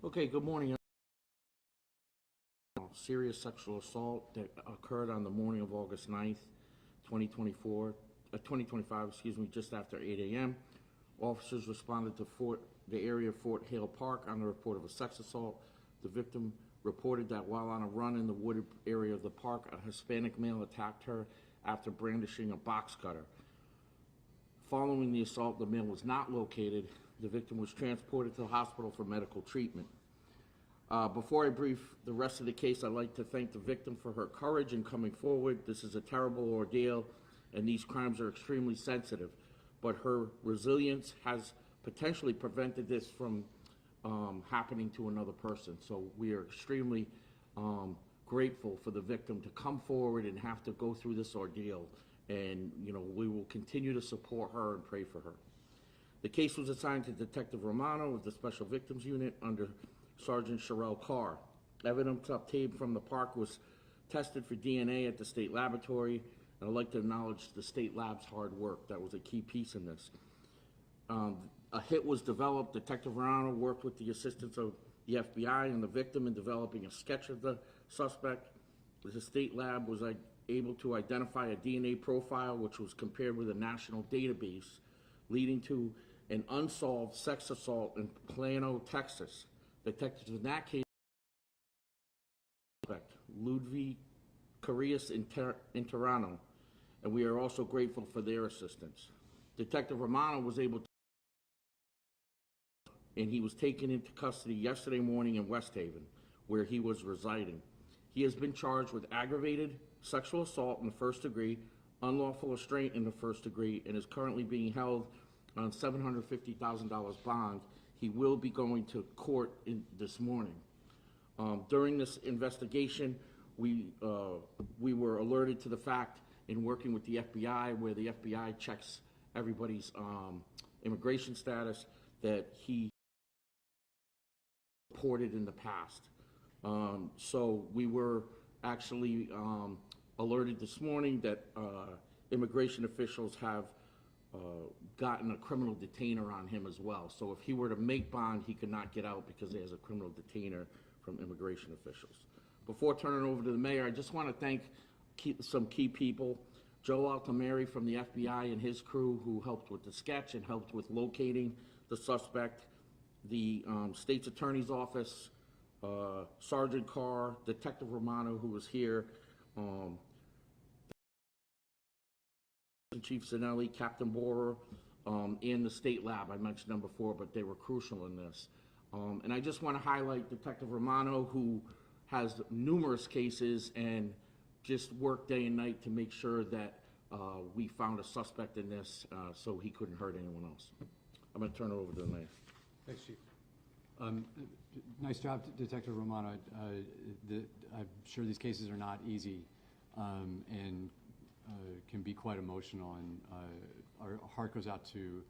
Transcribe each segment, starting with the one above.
Okay, good morning. Serious sexual assault that occurred on the morning of August 9th, 2025, just after 8 a.m. Officers responded to the area of Fort Hale Park on the report of a sex assault. The victim reported that while on a run in the wooded area of the park, a Hispanic male attacked her after brandishing a box cutter. Following the assault, the male was not located. The victim was transported to the hospital for medical treatment. Before I brief the rest of the case, I'd like to thank the victim for her courage in coming forward. This is a terrible ordeal, and these crimes are extremely sensitive. But her resilience has potentially prevented this from happening to another person. So we are extremely grateful for the victim to come forward and have to go through this ordeal. And, we will continue to support her and pray for her. The case was assigned to Detective Romano of the Special Victims Unit under Sergeant Sherelle Karl. Evidence obtained from the park was tested for DNA at the state laboratory, and I'd like to acknowledge the state lab's hard work. That was a key piece in this. A hit was developed. Detective Romano worked with the assistance of the FBI and the victim in developing a sketch of the suspect. The state lab was able to identify a DNA profile which was compared with a national database, leading to an unsolved sex assault in Plano, Texas. Detectives in that case, Ludwig Carius in Toronto, and we are also grateful for their assistance. Detective Romano was able to, and he was taken into custody yesterday morning in West Haven, where he was residing. He has been charged with aggravated sexual assault in the first degree, unlawful restraint in the first degree, and is currently being held on $750,000 bond. He will be going to court this morning. During this investigation, we were alerted to the fact in working with the FBI, where the FBI checks everybody's immigration status, that he reported in the past. So we were actually alerted this morning that immigration officials have gotten a criminal detainer on him as well. So if he were to make bond, he could not get out because there's a criminal detainer from immigration officials. Before turning it over to the mayor, I just want to thank some key people. Joe Altamari from the FBI and his crew, who helped with the sketch and helped with locating the suspect. The state's attorney's office, Sergeant Karl, Detective Romano, who was here, Chief Zanelli, Captain Borer, and the state lab. I mentioned them before, but they were crucial in this. And I just want to highlight Detective Romano, who has numerous cases and just worked day and night to make sure that we found a suspect in this so he couldn't hurt anyone else. I'm going to turn it over to the mayor. Thanks, Chief. Nice job, Detective Romano. I'm sure these cases are not easy and can be quite emotional, and our heart goes out to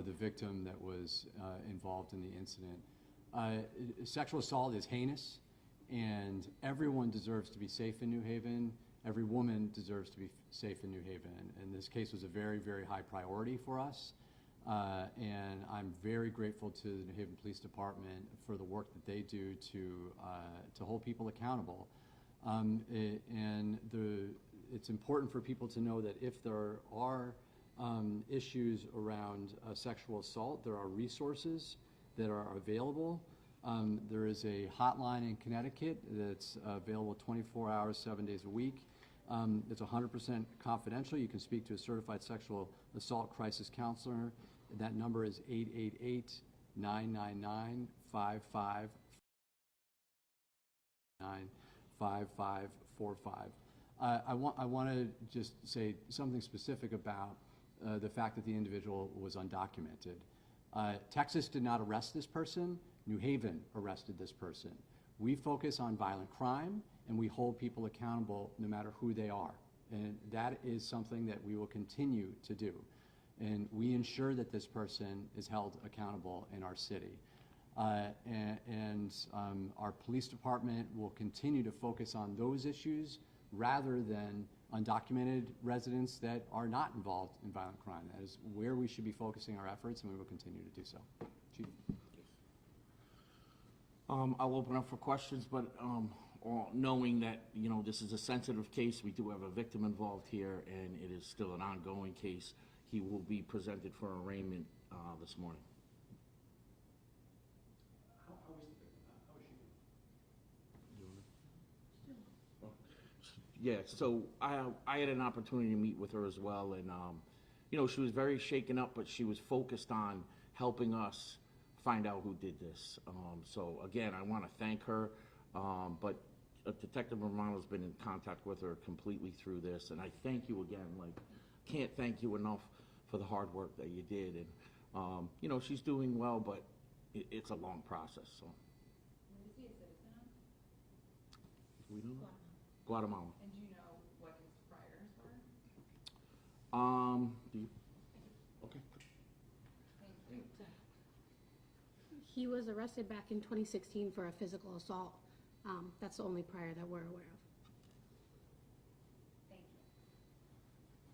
the victim that was involved in the incident. Sexual assault is heinous, and everyone deserves to be safe in New Haven. Every woman deserves to be safe in New Haven, and this case was a very, very high priority for us. And I'm very grateful to the New Haven Police Department for the work that they do to hold people accountable. It's important for people to know that if there are issues around sexual assault, there are resources that are available. There is a hotline in Connecticut that's available 24 hours, 7 days a week. It's 100% confidential. You can speak to a certified sexual assault crisis counselor. That number is 888-999-5545. I want to just say something specific about the fact that the individual was undocumented. Texas did not arrest this person. New Haven arrested this person. We focus on violent crime, and we hold people accountable no matter who they are. And that is something that we will continue to do. And we ensure that this person is held accountable in our city. Our police department will continue to focus on those issues rather than undocumented residents that are not involved in violent crime. That is where we should be focusing our efforts, and we will continue to do so. Chief. I'll open up for questions, but knowing that, you know, this is a sensitive case, we do have a victim involved here, and it is still an ongoing case. He will be presented for arraignment this morning. How is the victim? How is she? Yeah, so I had an opportunity to meet with her as well, and, you know, she was very shaken up, but she was focused on helping us find out who did this. So again, I want to thank her, but Detective Romano's been in contact with her completely through this, and I thank you again. Like, can't thank you enough for the hard work that you did, and you know, she's doing well, but it's a long process. So. Is he a citizen of? We don't know. Guatemala. And do you know what his priors were? Do you? Okay. Thank you. He was arrested back in 2016 for a physical assault. That's the only prior that we're aware of. Thank you.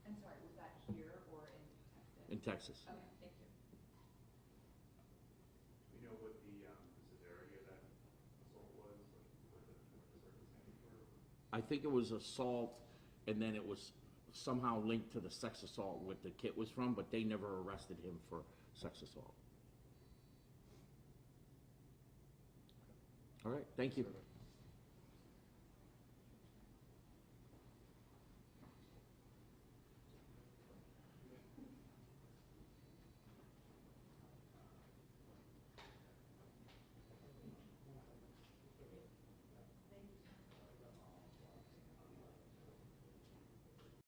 I'm sorry, was that here or in Texas? In Texas. Okay, thank you. Do we know what the severity of that assault was, what the circumstances were? I think it was assault, and then it was somehow linked to the sex assault what the kit was from, but they never arrested him for sex assault. All right, thank you.